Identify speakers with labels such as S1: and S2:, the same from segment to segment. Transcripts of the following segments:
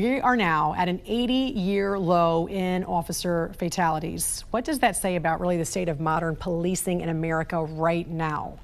S1: We are now at an 80-year low in officer fatalities. What does that say about really the state of modern policing in America right now?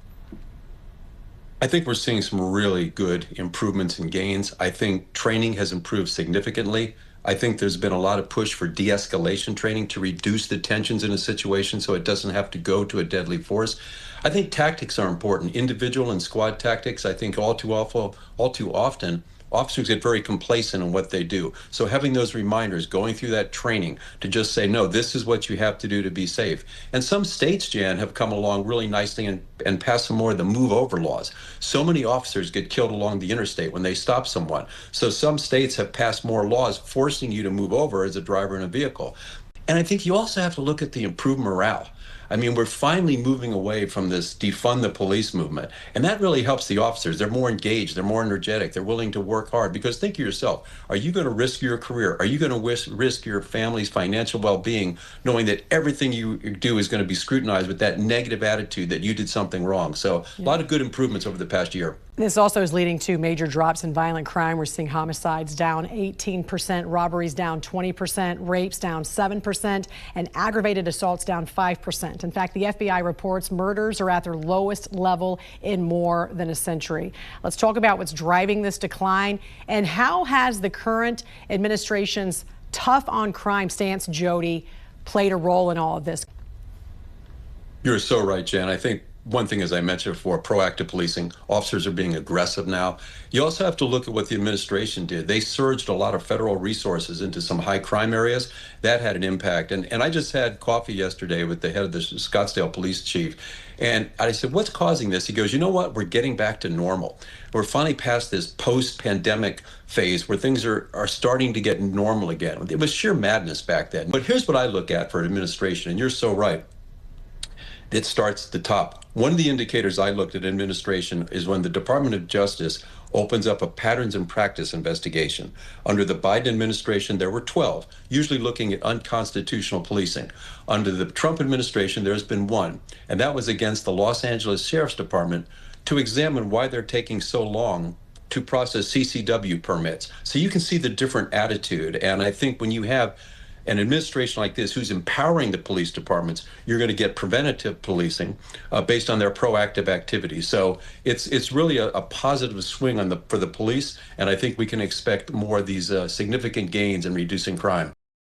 S2: I think we're seeing some really good improvements and gains. I think training has improved significantly. I think there's been a lot of push for de-escalation training to reduce the tensions in a situation so it doesn't have to go to a deadly force. I think tactics are important, individual and squad tactics. I think all too often, officers get very complacent in what they do. So having those reminders, going through that training to just say, no, this is what you have to do to be safe. And some states, Jan, have come along really nicely and passed some more of the move over laws. So many officers get killed along the interstate when they stop someone. So some states have passed more laws forcing you to move over as a driver in a vehicle. And I think you also have to look at the improved morale. I mean, we're finally moving away from this defund the police movement. And that really helps the officers. They're more engaged. They're more energetic. They're willing to work hard. Because think of yourself. Are you going to risk your career? Are you going to risk your family's financial well-being, knowing that everything you do is going to be scrutinized with that negative attitude that you did something wrong? So a lot of good improvements over the past year.
S1: This also is leading to major drops in violent crime. We're seeing homicides down 18%, robberies down 20%, rapes down 7%, and aggravated assaults down 5%. In fact, the FBI reports murders are at their lowest level in more than a century. Let's talk about what's driving this decline and how has the current administration's tough on crime stance, Jody, played a role in all of this?
S2: You're so right, Jan. I think one thing, as I mentioned before, proactive policing. Officers are being aggressive now. You also have to look at what the administration did. They surged a lot of federal resources into some high crime areas. That had an impact. And I just had coffee yesterday with the head of the Scottsdale police chief. And I said, what's causing this? He goes, you know what? We're getting back to normal. We're finally past this post-pandemic phase where things are starting to get normal again. It was sheer madness back then. But here's what I look at for administration, and you're so right. It starts at the top. One of the indicators I looked at administration is when the Department of Justice opens up a patterns and practice investigation. Under the Biden administration, there were 12, usually looking at unconstitutional policing. Under the Trump administration, there's been one, and that was against the Los Angeles Sheriff's Department to examine why they're taking so long to process CCW permits. So you can see the different attitude, and I think when you have an administration like this who's empowering the police departments, you're going to get preventative policing based on their proactive activities. So it's really a positive swing for the police, and I think we can expect more of these significant gains in reducing crime.